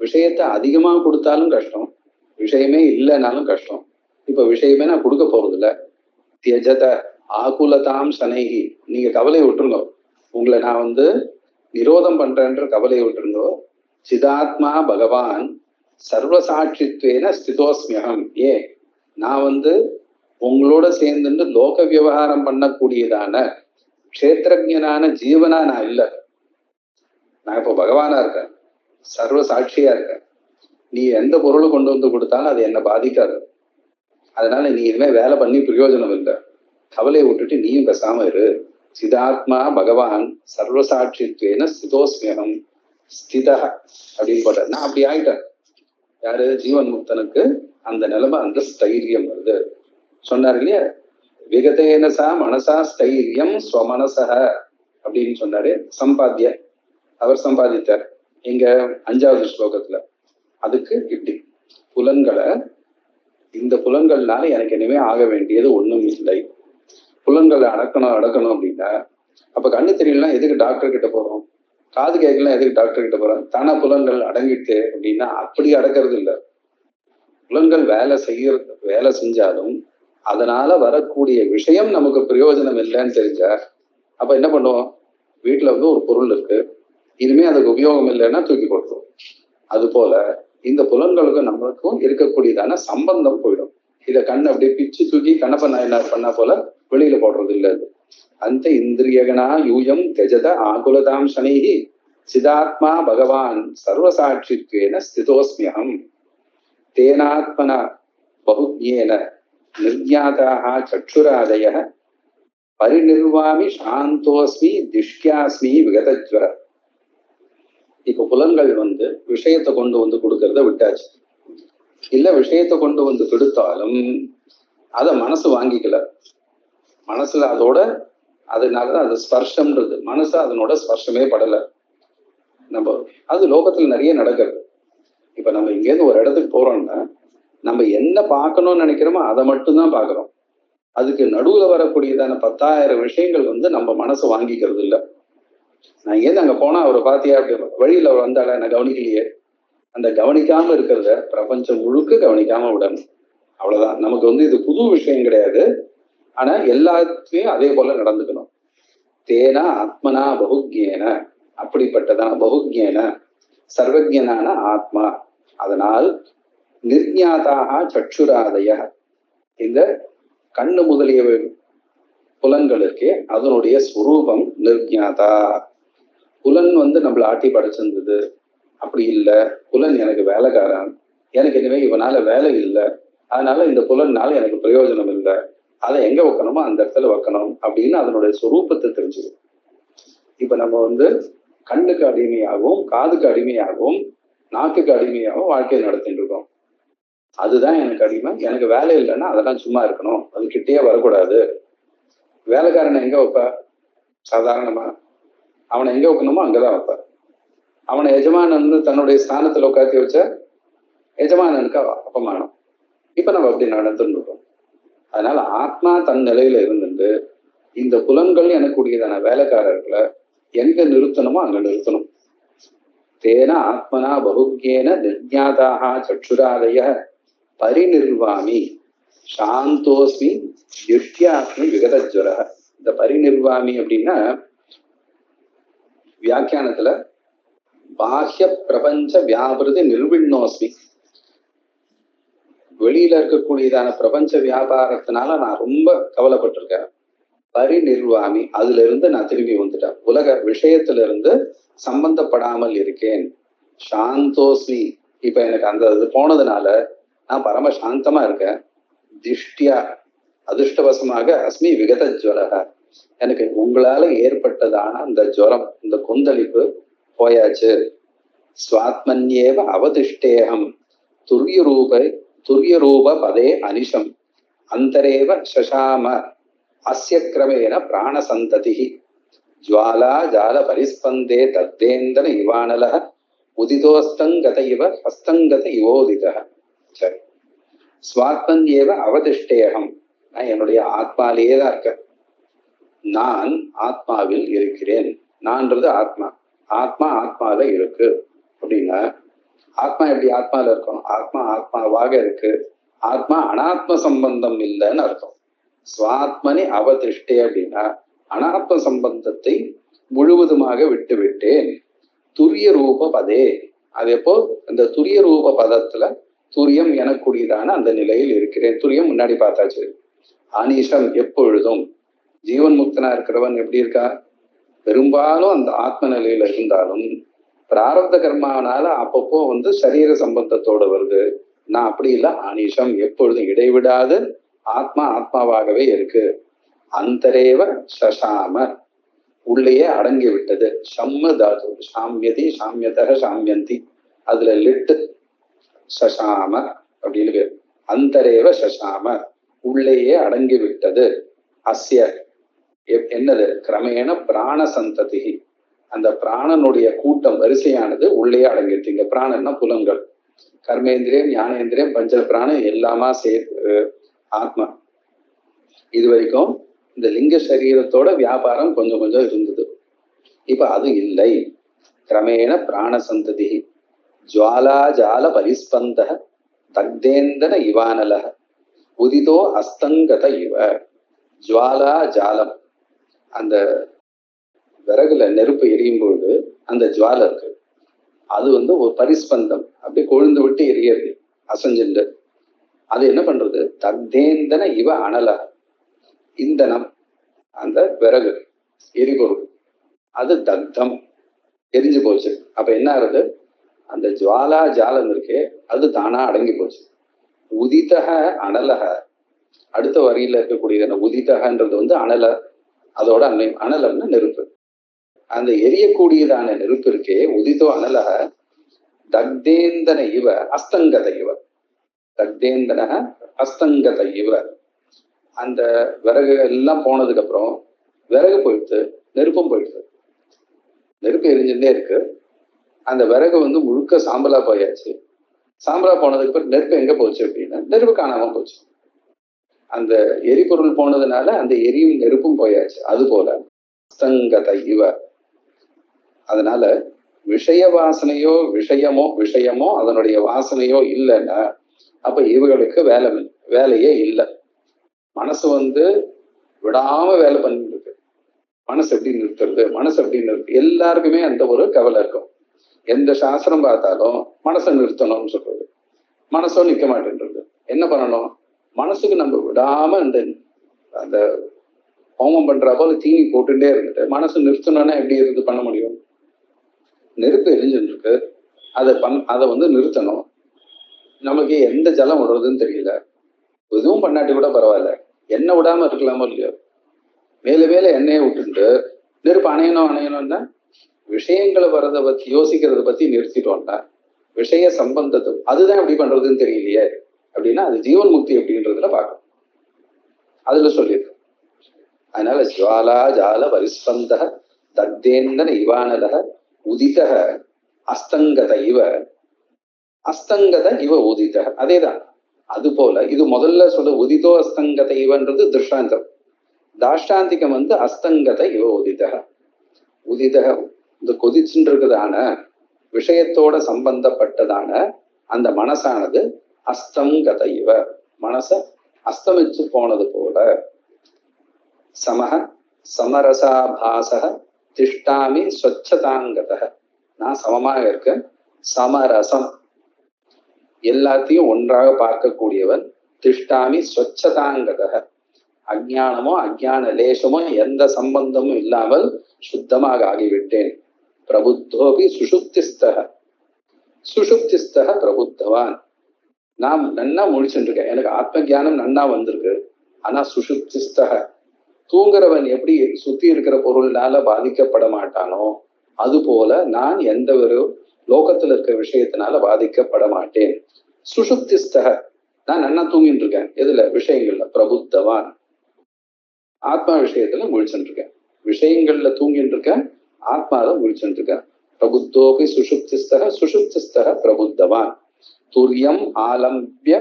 விஷயத்தை அதிகமா கொடுத்தாலும் கஷ்டம், விஷயமே இல்லைனாலும் கஷ்டம். இப்ப விஷயமே நான் கொடுக்க போறது இல்ல. தியஜத ஆகுலதாம் சனைகி, நீங்க கவலையை விட்டுருங்க. உங்களை நான் வந்து நிரோதம் பண்றேன்ற கவலையை விட்டுருங்க. சிதாத்மா பகவான் சர்வசாட்சித்வேன ஸ்திதோஸ்மியகம். நான் வந்து உங்களோட சேர்ந்து லோக விவகாரம் பண்ணக்கூடியதான க்ஷேத்திரஜனான ஜீவனா நான் இல்ல. நான் இப்ப பகவானா இருக்கேன், சர்வ சாட்சியா இருக்கேன். நீ எந்த பொருளை கொண்டு வந்து கொடுத்தாலும் அது என்ன பாதிக்காது. அதனால நீ இனிமே வேலை பண்ணி பிரயோஜனம் இல்லை. கவலையை விட்டுட்டு நீயும் பேசாம இரு. சிதாத்மா பகவான் சர்வசாட்சித்வேன ஸ்திதோஸ்மியகம் ஸ்தித அப்படின்னு போட்ட. நான் அப்படி ஆயிட்டேன். யாரு? ஜீவன் முக்தனுக்கு அந்த நிலைமை, அந்த ஸ்தைரியம் வருது. சொன்னார் இல்லையா, விகதேனசா மனசா ஸ்தைரியம் ஸ்வமனசக அப்படின்னு சொன்னாரு. சம்பாத்திய அவர் சம்பாதித்தார். எங்க 5வது ஸ்லோகத்துல. அதுக்கு இப்படி புலன்களை, இந்த புலன்கள்னால எனக்கு இனிமே ஆக வேண்டியது ஒண்ணும் இல்லை. புலன்களை அடக்கணும் அப்படின்னா, அப்ப கண்ணு தெரியலாம் எதுக்கு டாக்டர் கிட்ட போறோம்? காது கேட்கலாம் எதுக்கு டாக்டர் கிட்ட போறோம்? தானா புலன்கள் அடங்கிட்டு அப்படின்னா அப்படி அடக்கிறது இல்லை. புலன்கள் வேலை செஞ்சாலும் அதனால வரக்கூடிய விஷயம் நமக்கு பிரயோஜனம் இல்லைன்னு தெரிஞ்சா அப்ப என்ன பண்ணுவோம்? வீட்டுல வந்து ஒரு பொருள் இருக்கு, இனிமே அதுக்கு உபயோகம் இல்லைன்னா தூக்கி போட்டுருவோம். அது போல இந்த புலன்களுக்கும் நம்மளுக்கும் இருக்கக்கூடியதான சம்பந்தம் போயிடும். இத கண்ணை அப்படியே பிச்சு தூக்கி கண்ணப்ப நாயனார் பண்ணா போல வெளியில போடுறது இல்லை. அது அந்த இந்திரியகனா யூயம் தெஜத ஆகுலதாம் சனைகி சிதாத்மா பகவான் சர்வசாட்சித்வேன ஸ்திதோஸ்மியகம் தேனாத்மனா பகுஜ்ஞேன நிர்ஞாதாக சக்ஷுராதய பரிநிர்வாமி சாந்தோஸ்மி திஷ்யாஸ்மி விகதஜ்வர. இப்ப புலன்கள் வந்து விஷயத்தை கொண்டு வந்து கொடுக்கறத விட்டாச்சு. இல்ல விஷயத்தை கொண்டு வந்து கொடுத்தாலும் அத மனசு வாங்கிக்கல. மனசுல அதோட அதனாலதான் அது ஸ்பர்ஷம்ன்றது. மனசு அதனோட ஸ்பர்ஷமே படல. நம்ம அது லோகத்துல நிறைய நடக்கிறது. இப்ப நம்ம இங்கேருந்து ஒரு இடத்துக்கு போறோம்னா நம்ம என்ன பார்க்கணும்னு நினைக்கிறோமோ அதை மட்டும்தான் பாக்குறோம். அதுக்கு நடுவுல வரக்கூடியதான 10,000 விஷயங்கள் வந்து நம்ம மனசு வாங்கிக்கிறது இல்லை. நான் ஏன் அங்க போனா அவரை பாத்தியா அப்படி வழியில அவர் வந்தால நான் கவனிக்கலையே, அந்த கவனிக்காம இருக்கிறத பிரபஞ்சம் முழுக்க கவனிக்காம விடணும். அவ்வளவுதான். நமக்கு வந்து இது புது விஷயம் கிடையாது. ஆனா எல்லாத்தையும் அதே போல நடந்துக்கணும். தேனா ஆத்மனா பகுஜ்ஞேன, அப்படிப்பட்டதான பகுஜ்ஞேன சர்வஜனான ஆத்மா. அதனால் நிர்ஞாதாக சக்ஷுராதய, இந்த கண்ணு முதலிய புலன்களுக்கு அதனுடைய ஸ்வரூபம் நிர்ஞாதா. புலன் வந்து நம்மள ஆட்டி படைச்சிருந்தது அப்படி இல்லை. புலன் எனக்கு வேலைக்காரன், எனக்கு இனிமே இவனால வேலை இல்லை, அதனால இந்த புலன்னால எனக்கு பிரயோஜனம் இல்லை, அதை எங்க வைக்கணுமோ அந்த இடத்துல வைக்கணும் அப்படின்னு அதனுடைய ஸ்வரூபத்தை தெரிஞ்சுக்கும். இப்ப நம்ம வந்து கண்ணுக்கு அடிமையாகவும் காதுக்கு அடிமையாகவும் நாக்குக்கு அடிமையாகவும் வாழ்க்கையை நடத்திட்டு இருக்கோம். அதுதான் எனக்கு அடிமை. எனக்கு வேலை இல்லைன்னா அதெல்லாம் சும்மா இருக்கணும், அது கிட்டேயே வரக்கூடாது. வேலைக்காரனை எங்க வைப்ப? சாதாரணமா அவனை எங்க வைக்கணுமோ அங்கதான் வைப்ப. அவனை எஜமானன் வந்து தன்னுடைய ஸ்தானத்துல உட்காத்தி வச்ச எஜமானனுக்கு அப்பமானம். இப்ப நம்ம அப்படி நடந்துட்டு இருக்கோம். அதனால ஆத்மா தன் நிலையில இருந்துட்டு இந்த புலன்கள் எனக்குரியதான வேலைக்காரர்களை எங்க நிறுத்தணுமோ அங்க நிறுத்தணும். தேன ஆத்மனா பகுஜ்ஞேன நிர்ஞாதாக சக்ஷுராதய பரிநிர்வாமி சாந்தோஸ்மி திஷ்யாஸ்மி விகதஜ்வர. இந்த பரிநிர்வாமி அப்படின்னா வியாக்கியானத்துல பாஹ்ய பிரபஞ்ச வியாபிருதி நிர்விண்ணோஸ்மி, வெளியில இருக்கக்கூடியதான பிரபஞ்ச வியாபாரத்தினால நான் ரொம்ப கவலைப்பட்டிருக்கேன். பரிநிர்வாமி, அதுல இருந்து நான் திரும்பி வந்துட்டேன். உலக விஷயத்துல இருந்து சம்பந்தப்படாமல் இருக்கேன். சாந்தோஸ்மி, இப்ப எனக்கு அந்த இது போனதுனால நான் பரம சாந்தமா இருக்கேன். திஷ்டியா, அதிர்ஷ்டவசமாக அஸ்மி விகதஜ்வரக, எனக்கு உங்களால ஏற்பட்டதான அந்த ஜுவரம், இந்த கொந்தளிப்பு போயாச்சு. ஸ்வாத்மன்யேவ அவதிஷ்டேகம் துரியரூப பதே அனிஷம் அந்தரேவ சசாம அஸ்ய கிரமேண பிராணசந்ததி ஜ்வாலா ஜால பரிஸ்பந்தே தத்தேந்திர இவானல உதிதோஸ்தங்கத இவ ஹஸ்தங்கத இவோதித. சரி, ஸ்வாத்மன்யேவ அவதிஷ்டேகம், நான் என்னுடைய ஆத்மாலேயே தான் இருக்கேன். நான் ஆத்மாவில் இருக்கிறேன். நான்றது ஆத்மா. ஆத்மா ஆத்மால இருக்கு அப்படின்னா, ஆத்மா எப்படி ஆத்மால இருக்கணும்? ஆத்மா ஆத்மாவாக இருக்கு. ஆத்மா அனாத்ம சம்பந்தம் இல்லைன்னு அர்த்தம். சுவாத்மனி அவதிஷ்டே அப்படின்னா அனாத்ம சம்பந்தத்தை முழுவதுமாக விட்டு விட்டேன். துரிய ரூப பதே, அதே போல் இந்த துரிய ரூப பதத்துல துரியம் எனக்கூடியதான அந்த நிலையில் இருக்கிறேன். துரியம் முன்னாடி பார்த்தாச்சு. அனிஷம் எப்பொழுதும். ஜீவன் முக்தனா இருக்கிறவன் எப்படி இருக்கா? பெரும்பாலும் அந்த ஆத்ம நிலையில இருந்தாலும் பிராரப்த கர்மாவனால அப்பப்போ சரீர சம்பந்தத்தோட வருது. நான் அப்படி இல்லை. அனிஷம் எப்பொழுதும் இடைவிடாது ஆத்மா ஆத்மாவாகவே இருக்கு. அந்தரேவ சசாம, உள்ளேயே அடங்கி விட்டது. ஷம்ம தாது, சாமியதி சாமியதக சாமியந்தி, அதுல லிட்டு சசாம அப்படின்னு பேர். அந்தரேவ சசாம, உள்ளேயே அடங்கி விட்டது. அஸ்ய என்னது? கிரமேண பிராண சந்ததி, அந்த பிராணனுடைய கூட்டம் வரிசையானது உள்ளே அடங்கிடுச்சு. இங்க பிராணன்னா புலங்கள், கர்மேந்திரியம் ஞானேந்திரியம் பஞ்ச பிராணம் எல்லாமா சேர்த்து ஆத்மா. இது வரைக்கும் இந்த லிங்க சரீரத்தோட வியாபாரம் கொஞ்சம் கொஞ்சம் இருந்தது. இப்ப அது இல்லை. கிரமேண பிராண சந்ததி ஜுவாலா ஜால பரிஸ்பந்த தக்தேந்தன இவானல உதிதோ அஸ்தங்கத இவ. ஜுவாலா ஜாலம், அந்த விறகுல நெருப்பு எரியும் பொழுது அந்த ஜுவாலை இருக்கு, அது ஒரு பரிஸ்பந்தம், அப்படியே கொழுந்து விட்டு எரியறது அசைஞ்சுண்டு. அது என்ன பண்றது? தக்தேந்தன இவ அனல, இந்தனம் அந்த விறகு எரிபொருள் அது தக்தம், எரிஞ்சு போச்சு. அப்ப என்ன ஆகுது? அந்த ஜுவாலா ஜாலம் இருக்கே அது தானா அடங்கி போச்சு. உதிதக அனலக, அடுத்த வரியில இருக்கக்கூடியது உதிதகன்றது அனல, அதோட அனலம்னா நெருப்பு. அந்த எரியக்கூடியதான நெருப்பு இருக்கே உதிதோ அனலக தக்தேந்தன இவ அஸ்தங்கத இவ. தக்தேந்தன அஸ்தங்கத இவ. அந்த விறகு எல்லாம் போனதுக்கு அப்புறம் விறகு போயிடுது, நெருப்பும் போயிடுது. நெருப்பு எரிஞ்சுட்டே இருக்கு. அந்த விறகு முழுக்க சாம்பலா போயாச்சு. சாம்பலா போனதுக்கு அப்புறம் நெருப்பு எங்க போச்சு அப்படின்னா நெருப்பு காணாம போச்சு. அந்த எரிபொருள் போனதுனால அந்த எரியும் நெருப்பும் போயாச்சு. அது போல அஸ்தங்கத இவ. அதனால விஷய வாசனையோ விஷயமோ அதனுடைய வாசனையோ இல்லைன்னா அப்ப இவர்களுக்கு வேலையே இல்லை. மனசு விடாம வேலை பண்ணிட்டு இருக்கு. மனசு எப்படி நிறுத்துறது, மனசு எப்படி நிறுத்து, எல்லாருக்குமே அந்த ஒரு கவலை இருக்கும். எந்த சாஸ்திரம் பார்த்தாலும் மனசை நிறுத்தணும்னு சொல்றது, மனசோ நிக்க மாட்டேன்றது. என்ன பண்ணணும்? மனசுக்கு நம்ம விடாம அந்த ஹோமம் பண்ற போல தீனி போட்டுட்டே இருந்துட்டு மனசு நிறுத்தணும்னா எப்படி இருந்து பண்ண முடியும்? நெருப்பு எரிஞ்சுட்டு இருக்கு, அதை நிறுத்தணும். நமக்கு எந்த ஜலம் விடுறதுன்னு தெரியல. எதுவும் பண்ணாட்டி கூட பரவாயில்ல, எண்ணெய் விடாம இருக்கலாமோ இல்லையோ? மேல மேல எண்ணெயை விட்டுட்டு நெருப்பு அணையணும்னா விஷயங்களை வர்றதை பத்தி யோசிக்கிறத பத்தி நிறுத்திட்டோம்னா விஷய சம்பந்தத்தை அதுதான் எப்படி பண்றதுன்னு தெரியலையே அப்படின்னா அது ஜீவன் முக்தி அப்படின்றதுல பார்க்கணும். அதுல சொல்லியிருக்கு. அதனால ஜுவாலா ஜால பரிஸ்பந்த தக்தேந்தன இவானலக உதிதக அஸ்தங்கத இவ. அஸ்தங்கத இவ உதிதக, அதேதான். அது போல இது முதல்ல சொல்ல உதிதோ அஸ்தங்கத இவன்றது திருஷ்டாந்தம். தாஷ்டாந்திகம் அஸ்தங்கத இவ உதிதக. உதிதக இந்த கொதிச்சுன்றதான விஷயத்தோட சம்பந்தப்பட்டதான அந்த மனசானது அஸ்தங்கத இவ, மனச அஸ்தமிச்சு போனது போல. சமஹ சமரசாபாசக திஷ்டாமி ஸ்வச்சதாங்கத, நான் சமமாக இருக்கேன். சமரசம், எல்லாத்தையும் ஒன்றாக பார்க்கக்கூடியவன். திஷ்டாமி ஸ்வச்சதாங்கத, அஜ்ஞானமோ அஜ்ஞான லேசமோ எந்த சம்பந்தமும் இல்லாமல் சுத்தமாக ஆகிவிட்டேன். பிரபுத்தோபி சுஷுப்திஸ்தக, சுஷுப்திஸ்தக பிரபுத்தவான். நான் நன்னா முழிச்சுட்டு இருக்கேன், எனக்கு ஆத்ம ஜானம் நன்னா வந்திருக்கு. ஆனா சுஷுப்திஸ்தக, தூங்குறவன் எப்படி சுத்தி இருக்கிற பொருள்னால பாதிக்கப்பட மாட்டானோ அது போல நான் எந்த ஒரு லோகத்துல இருக்கிற விஷயத்தினால பாதிக்கப்பட மாட்டேன். சுஷுப்திஸ்தக, நான் நன்னா தூங்கிட்டு இருக்கேன். எதுல? விஷயங்கள்ல. பிரபுத்தவான், ஆத்மா விஷயத்துல முழிச்சுட்டு இருக்கேன். விஷயங்கள்ல தூங்கிட்டு இருக்கேன், ஆத்மால முழிச்சுட்டு இருக்கேன். பிரபுத்தோபி சுஷுப்திஸ்தக சுஷுப்திஸ்தக பிரபுத்தவான். துரியம் ஆலம்பிய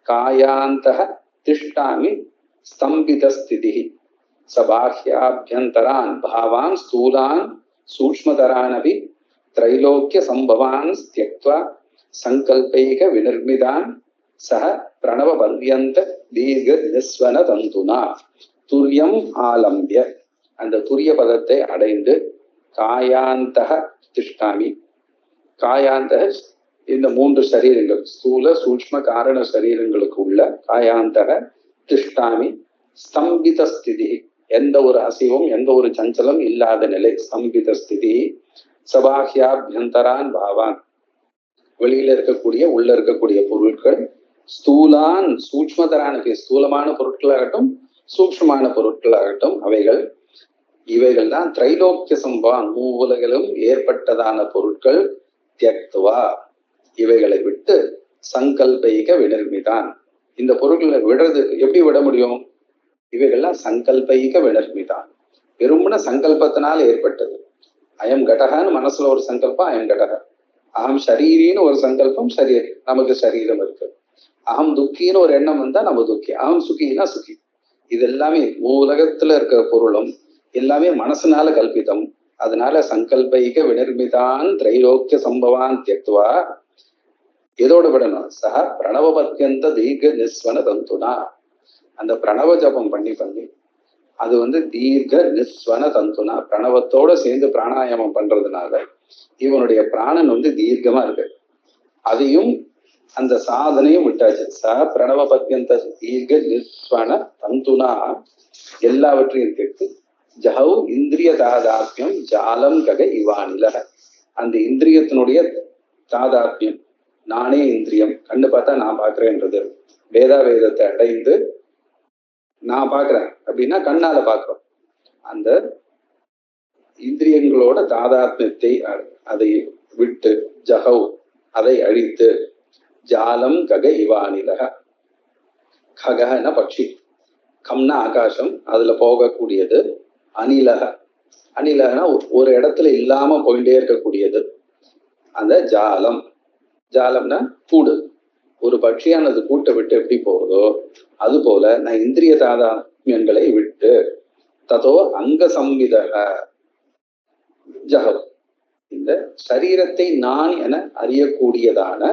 காயாந்தக திஷ்டாமி ஸ்தம்பித ஸ்திதி சபாஹ்யாபியந்தரான் பாவான் ஸ்தூலான் சூக்ஷ்மதரானபி திரைலோக்கிய சம்பவான் தியக்த்வா சங்கல்பைக விநிர்மிதான் சக பிரணவ பர்யந்த தீர்க்க நிஸ்வன தந்துனா துரியம் ஆலம்பிய. அந்த துரிய பதத்தை அடைந்து காயாந்தக திஷ்டாமி. காயாந்தக இந்த மூன்று சரீரங்கள், ஸ்தூல சூக்ஷ்ம காரண சரீரங்களுக்கு உள்ள காயாந்தக திஷ்டாமி ஸ்தம்பித ஸ்திதி, எந்த ஒரு அசைவும் எந்த ஒரு சஞ்சலம் இல்லாத நிலை. ஸ்தம்பித ஸ்திதி சபாஹ்யாபியந்தரான் பாவான், வெளியில இருக்கக்கூடிய உள்ள இருக்கக்கூடிய பொருட்கள், ஸ்தூலான் சூக்ஷ்மதரான ஸ்தூலமான பொருட்களாகட்டும் சூக்ஷ்மமான பொருட்களாகட்டும் இவைகள் தான் திரைலோக்கிய சம்பான் மூவுலகிலும் ஏற்பட்டதான பொருட்கள். தியக்துவா இவைகளை விட்டு சங்கல்பைக விநிர்மிதான். இந்த பொருட்களை விடுறது எப்படி விட முடியும்? இவைகள்லாம் சங்கல்பைக விநிர்மிதான், வெறுமன சங்கல்பத்தினால் ஏற்பட்டது. அயம் கடகன்னு மனசுல ஒரு சங்கல்பம், அயம் கடக. அகம் ஷரீரின்னு ஒரு சங்கல்பம், நமக்கு சரீரம் இருக்கு. அகம் துக்கின்னு ஒரு எண்ணம் வந்தா நம்ம துக்கி, அகம் சுகின்னா சுகி. இது எல்லாமே உலகத்துல இருக்கிற பொருளும் எல்லாமே மனசுனால கல்பிதம். அதனால சங்கல்பைக விநிர்மிதான் திரைலோக்கிய சம்பவான் தியக்துவா எதோடு விடணும்? சக பிரணவ பத்யந்த தீர்க்க நிஸ்வன தந்துனா. அந்த பிரணவ ஜபம் பண்ணி அது தீர்க்க நிஸ்வன தந்துனா, பிரணவத்தோட சேர்ந்து பிராணாயாமம் பண்றதுனால இவனுடைய பிராணன் தீர்க்கமா இருக்கு. அதையும் அந்த சாதனையும் விட்டாச்சு. பிரணவ பத்யந்த தீர்க்க நிஸ்வன தந்துனா எல்லாவற்றையும் கேட்டு ஜஹௌ இந்திரிய தாதாத்மியம் ஜாலம் கக இவானில. அந்த இந்திரியத்தினுடைய தாதாத்மியம், நானே இந்திரியம், கண்ணு பார்த்தா நான் பாக்குறேன்றது, வேதத்தை அடைந்து நான் பாக்குறேன் அப்படின்னா கண்ணால பாக்குறோம். அந்த இந்திரியங்களோட தாதாத்மியத்தை அதை விட்டு ஜஹௌ அதை அழித்து ஜாலம் கக இவானிலக. ககன பட்சி, கம்னா ஆகாசம், அதுல போகக்கூடியது. அனிலக, அனிலகனா ஒரு இடத்துல இல்லாம போயிட்டே இருக்கக்கூடியது. அந்த ஜாலம், ஜாலம்னா கூடு. ஒரு பட்சியானது கூட்டை விட்டு எப்படி போகுதோ அது போல நான் இந்திரிய தாதாத்மியங்களை விட்டு ததோ அங்க சம்விதக ஜஹவ், இந்த சரீரத்தை நான் என அறியக்கூடியதான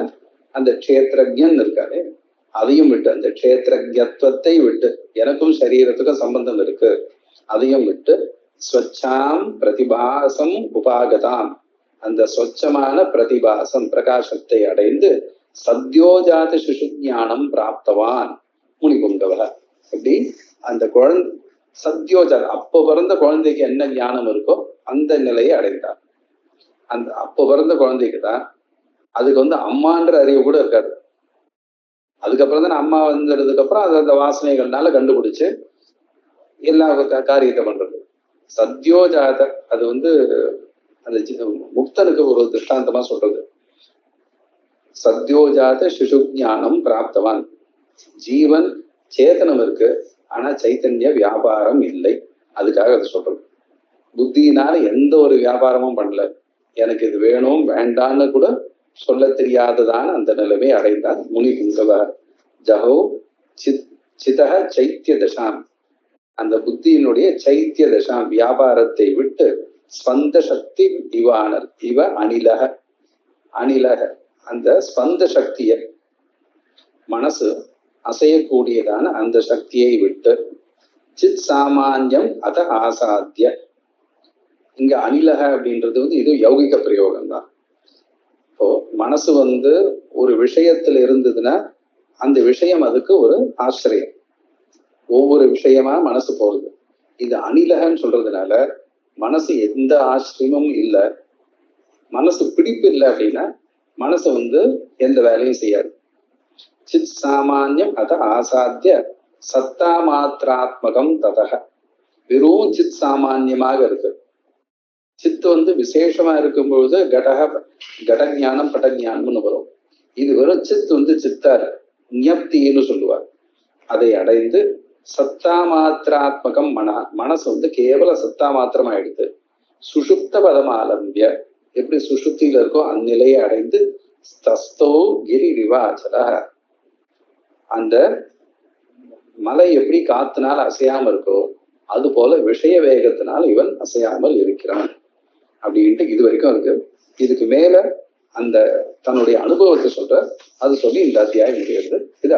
அந்த க்ஷேத்ரஜன் இருக்காரு, அதையும் விட்டு, அந்த க்ஷேத்ரஜத்துவத்தை விட்டு, எனக்கும் சரீரத்துக்கும் சம்பந்தம் இருக்கு, அதையும் விட்டு ஸ்வச்சாம் பிரதிபாசம் உபாகதாம், அந்த ஸ்வச்சமான பிரதிபாசம் பிரகாசத்தை அடைந்து சத்யோஜாத சிசுஞானம் பிராப்தவான் முனிபுங்கவ. எப்படி அந்த குழந்தை சத்யோஜாத, அப்போ பிறந்த குழந்தைக்கு என்ன ஞானம் இருக்கோ அந்த நிலையை அடைந்தார். அந்த அப்போ பிறந்த குழந்தைக்கு தான் அதுக்கு அம்மான்ற அறிவு கூட இருக்காது. அதுக்கப்புறம் தான் அம்மா வந்ததுக்கு அப்புறம் அது அந்த வாசனைகள்னால கண்டுபிடிச்சு எல்லா காரியத்தை பண்றது. சத்யோஜாத அது அந்த முக்தனுக்கு ஒரு திருஷ்டாந்தமா சொல்றது. சத்யோஜாத சிசு ஞானம் பிராப்தவான், ஜீவன் சேதனம் இருக்கு ஆனா சைத்தன்ய வியாபாரம் இல்லை, அதுக்காக அதை சொல்றது. புத்தியினால எந்த ஒரு வியாபாரமும் பண்ணல, எனக்கு இது வேணும் வேண்டான்னு கூட சொல்ல தெரியாததான அந்த நிலைமை அடைந்தார் முனி புங்கவர். ஜஹோ சிதக சைத்திய தசாம், அந்த புத்தியினுடைய சைத்திய தசாம் வியாபாரத்தை விட்டு ஸ்பந்த சக்தி இவானர் இவ அனிலக, அனிலக அந்த ஸ்பந்த சக்திய மனசு அசையக்கூடியதான அந்த சக்தியை விட்டு சித் சாமான்யம் அத ஆசாத்திய. இங்க அனிலக அப்படின்றது இது யௌகிக பிரயோகம் தான். இப்போ மனசு ஒரு விஷயத்துல இருந்ததுன்னா அந்த விஷயம் அதுக்கு ஒரு ஆசிரியம், ஒவ்வொரு விஷயமா மனசு போகுது. இது அனிலகன்னு சொல்றதுனால மனசு எந்த ஆசிரியமும் இல்லை, மனசு பிடிப்பு இல்லை அப்படின்னா மனசு எந்த வேலையும் செய்யாது. சித் சாமான்யம் அத ஆசாத்திய சத்தா மாத்திராத்மகம் ததக, வெறும் சித் சாமான்யமாக இருக்கு. சித்து விசேஷமா இருக்கும்பொழுது கடஞானம் படஞானம்னு வரும். இது வெறும் சித் சித்தார் ஞப்தின்னு சொல்லுவார். அதை அடைந்து சத்தா மாத்திராத்மகம் மனசு கேவல சத்தா மாத்திரம் ஆயிடுது. சுஷுப்த பதம் ஆலம்பிய, எப்படி சுஷுப்தியில இருக்கோ அந்நிலையை அடைந்து தஸ்தோ கிரி ரிவாச்சல, அந்த மலை எப்படி காத்துனால அசையாம இருக்கோ அது போல விஷய வேகத்தினால் இவன் அசையாமல் இருக்கிறான். அப்படின்ட்டு இது வரைக்கும் இருக்கு. இதுக்கு மேல அந்த தன்னுடைய அனுபவத்தை சொல்ற, அது சொல்லி இந்த அத்தியாயம் முடிகிறது. இது